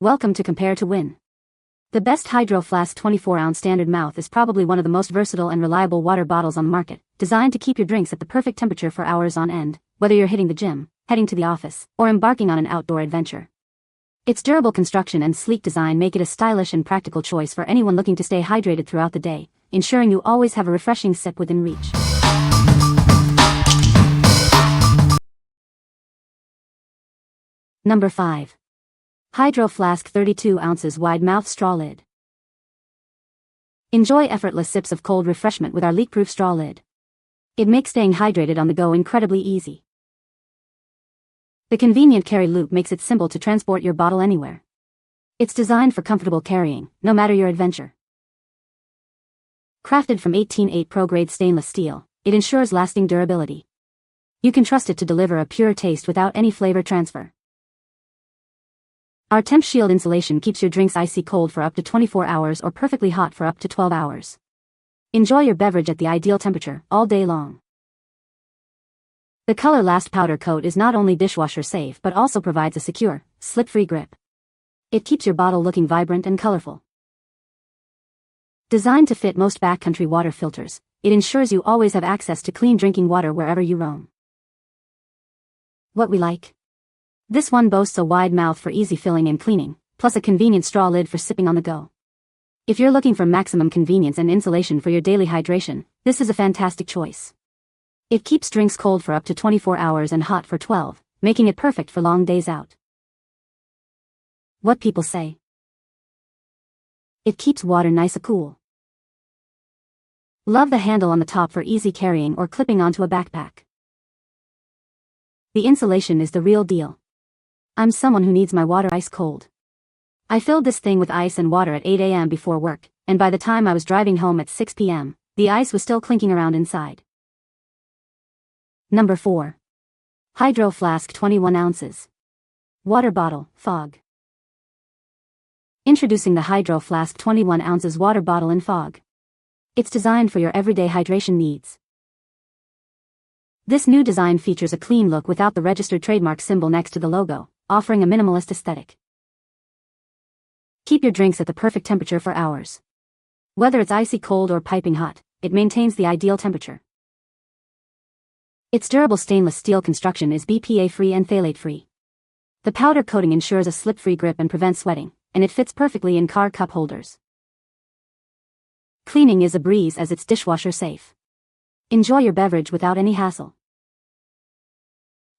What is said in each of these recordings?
Welcome to Compare to Win. The best Hydro Flask 24-ounce standard mouth is probably one of the most versatile and reliable water bottles on the market, designed to keep your drinks at the perfect temperature for hours on end, whether you're hitting the gym, heading to the office, or embarking on an outdoor adventure. Its durable construction and sleek design make it a stylish and practical choice for anyone looking to stay hydrated throughout the day, ensuring you always have a refreshing sip within reach. Number 5. Hydro Flask 32 ounces wide mouth straw lid. Enjoy effortless sips of cold refreshment with our leak-proof straw lid. It makes staying hydrated on the go incredibly easy. The convenient carry loop makes it simple to transport your bottle anywhere. It's designed for comfortable carrying, no matter your adventure. Crafted from 18-8 pro-grade stainless steel, it ensures lasting durability. You can trust it to deliver a pure taste without any flavor transfer. Our Temp Shield insulation keeps your drinks icy cold for up to 24 hours or perfectly hot for up to 12 hours. Enjoy your beverage at the ideal temperature all day long. The Color Last powder coat is not only dishwasher safe but also provides a secure, slip-free grip. It keeps your bottle looking vibrant and colorful. Designed to fit most backcountry water filters, it ensures you always have access to clean drinking water wherever you roam. What we like? This one boasts a wide mouth for easy filling and cleaning, plus a convenient straw lid for sipping on the go. If you're looking for maximum convenience and insulation for your daily hydration, this is a fantastic choice. It keeps drinks cold for up to 24 hours and hot for 12, making it perfect for long days out. What people say? It keeps water nice and cool. Love the handle on the top for easy carrying or clipping onto a backpack. The insulation is the real deal. I'm someone who needs my water ice cold. I filled this thing with ice and water at 8 a.m. before work, and by the time I was driving home at 6 p.m., the ice was still clinking around inside. Number 4. Hydro Flask 21 ounces. Water bottle, fog. Introducing the Hydro Flask 21 ounces water bottle in fog. It's designed for your everyday hydration needs. This new design features a clean look without the registered trademark symbol next to the logo, offering a minimalist aesthetic. Keep your drinks at the perfect temperature for hours. Whether it's icy cold or piping hot, it maintains the ideal temperature. Its durable stainless steel construction is BPA-free and phthalate-free. The powder coating ensures a slip-free grip and prevents sweating, and it fits perfectly in car cup holders. Cleaning is a breeze as it's dishwasher safe. Enjoy your beverage without any hassle.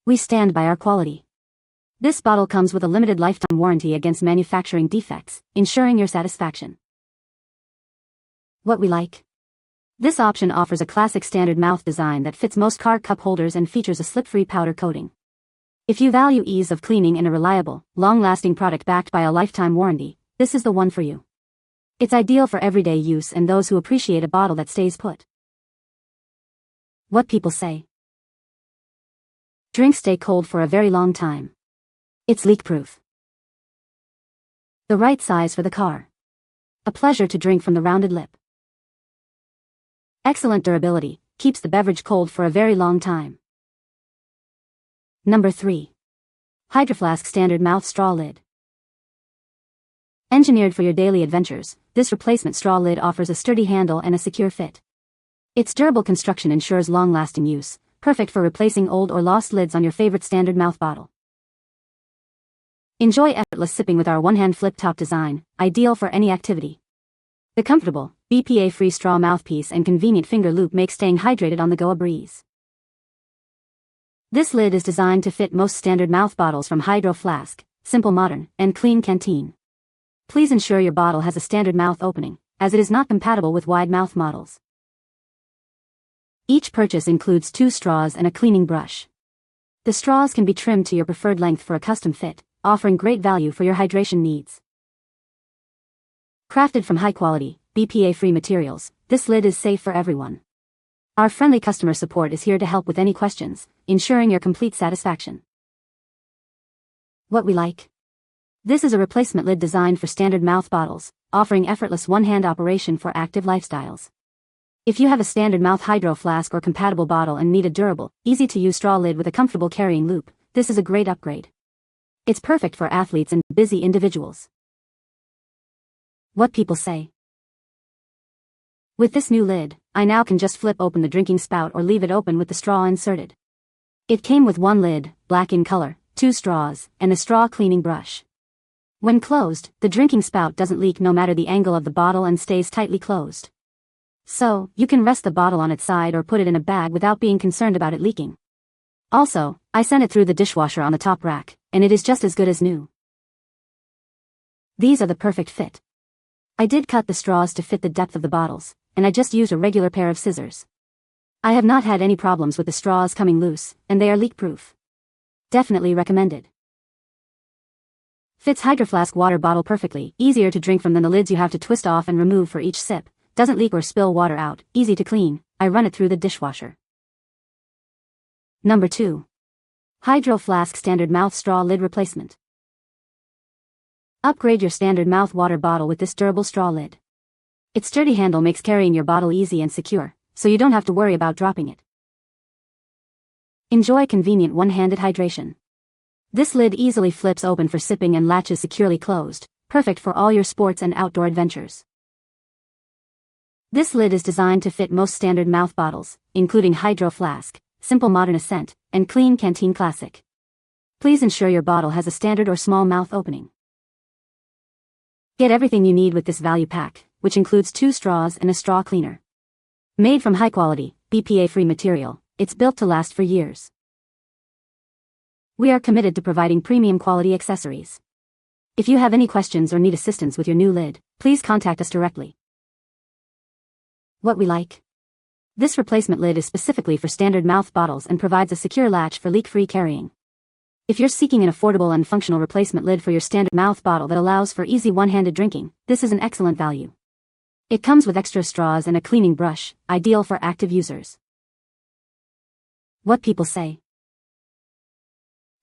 We stand by our quality. This bottle comes with a limited lifetime warranty against manufacturing defects, ensuring your satisfaction. What we like? This option offers a classic standard mouth design that fits most car cup holders and features a slip-free powder coating. If you value ease of cleaning and a reliable, long-lasting product backed by a lifetime warranty, this is the one for you. It's ideal for everyday use and those who appreciate a bottle that stays put. What people say? Drinks stay cold for a very long time. It's leak-proof. The right size for the car. A pleasure to drink from the rounded lip. Excellent durability, keeps the beverage cold for a very long time. Number 3. Hydroflask standard mouth straw lid. Engineered for your daily adventures, this replacement straw lid offers a sturdy handle and a secure fit. Its durable construction ensures long-lasting use, perfect for replacing old or lost lids on your favorite standard mouth bottle. Enjoy effortless sipping with our one-hand flip-top design, ideal for any activity. The comfortable, BPA-free straw mouthpiece and convenient finger loop make staying hydrated on the go a breeze. This lid is designed to fit most standard mouth bottles from Hydro Flask, Simple Modern, and Clean Canteen. Please ensure your bottle has a standard mouth opening, as it is not compatible with wide mouth models. Each purchase includes 2 straws and a cleaning brush. The straws can be trimmed to your preferred length for a custom fit, offering great value for your hydration needs. Crafted from high-quality, BPA-free materials, this lid is safe for everyone. Our friendly customer support is here to help with any questions, ensuring your complete satisfaction. What we like? This is a replacement lid designed for standard mouth bottles, offering effortless one-hand operation for active lifestyles. If you have a standard mouth Hydro Flask or compatible bottle and need a durable, easy-to-use straw lid with a comfortable carrying loop, this is a great upgrade. It's perfect for athletes and busy individuals. What people say. With this new lid, I now can just flip open the drinking spout or leave it open with the straw inserted. It came with one lid, black in color, 2 straws, and a straw cleaning brush. When closed, the drinking spout doesn't leak no matter the angle of the bottle and stays tightly closed. So, you can rest the bottle on its side or put it in a bag without being concerned about it leaking. Also, I sent it through the dishwasher on the top rack, and it is just as good as new. These are the perfect fit. I did cut the straws to fit the depth of the bottles, and I just used a regular pair of scissors. I have not had any problems with the straws coming loose, and they are leak-proof. Definitely recommended. Fits Hydroflask water bottle perfectly, easier to drink from than the lids you have to twist off and remove for each sip, doesn't leak or spill water out, easy to clean, I run it through the dishwasher. Number 2. Hydro Flask Standard Mouth Straw Lid Replacement. Upgrade your standard mouth water bottle with this durable straw lid. Its sturdy handle makes carrying your bottle easy and secure, so you don't have to worry about dropping it. Enjoy convenient one-handed hydration. This lid easily flips open for sipping and latches securely closed, perfect for all your sports and outdoor adventures. This lid is designed to fit most standard mouth bottles, including Hydro Flask, Simple Modern Ascent, and Clean Canteen Classic. Please ensure your bottle has a standard or small mouth opening. Get everything you need with this value pack, which includes 2 straws and a straw cleaner. Made from high-quality, BPA-free material, it's built to last for years. We are committed to providing premium quality accessories. If you have any questions or need assistance with your new lid, please contact us directly. What we like. This replacement lid is specifically for standard mouth bottles and provides a secure latch for leak-free carrying. If you're seeking an affordable and functional replacement lid for your standard mouth bottle that allows for easy one-handed drinking, this is an excellent value. It comes with extra straws and a cleaning brush, ideal for active users. What people say.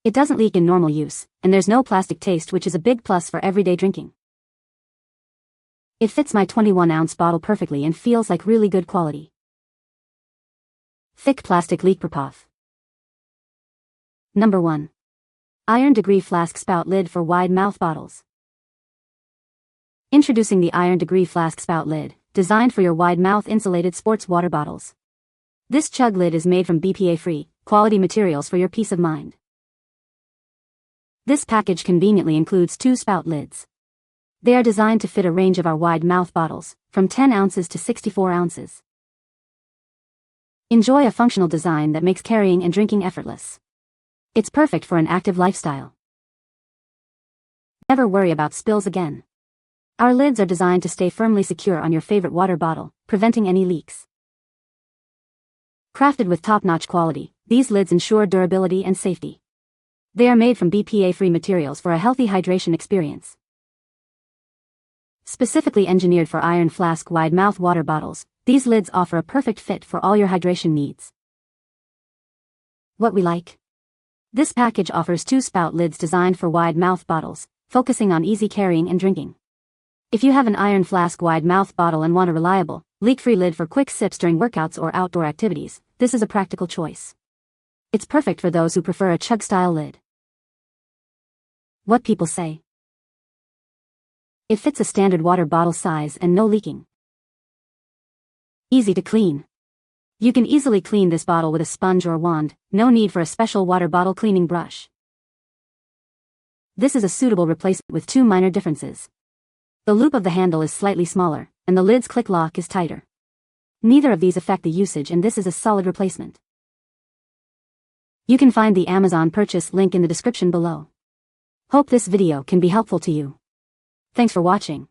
It doesn't leak in normal use, and there's no plastic taste, which is a big plus for everyday drinking. It fits my 21-ounce bottle perfectly and feels like really good quality. Thick plastic leak-proof. Number 1. Iron Degree Flask Spout Lid for Wide Mouth Bottles. Introducing the Iron Degree Flask Spout Lid, designed for your wide mouth insulated sports water bottles. This chug lid is made from BPA-free, quality materials for your peace of mind. This package conveniently includes 2 spout lids. They are designed to fit a range of our wide mouth bottles, from 10 ounces to 64 ounces. Enjoy a functional design that makes carrying and drinking effortless. It's perfect for an active lifestyle. Never worry about spills again. Our lids are designed to stay firmly secure on your favorite water bottle, preventing any leaks. Crafted with top-notch quality, these lids ensure durability and safety. They are made from BPA-free materials for a healthy hydration experience. Specifically engineered for Iron Flask wide mouth water bottles, these lids offer a perfect fit for all your hydration needs. What we like. This package offers 2 spout lids designed for wide mouth bottles, focusing on easy carrying and drinking. If you have an Iron Flask wide mouth bottle and want a reliable, leak-free lid for quick sips during workouts or outdoor activities, this is a practical choice. It's perfect for those who prefer a chug-style lid. What people say. It fits a standard water bottle size and no leaking. Easy to clean. You can easily clean this bottle with a sponge or wand, no need for a special water bottle cleaning brush. This is a suitable replacement with 2 minor differences. The loop of the handle is slightly smaller, and the lid's click lock is tighter. Neither of these affect the usage, and this is a solid replacement. You can find the Amazon purchase link in the description below. Hope this video can be helpful to you. Thanks for watching.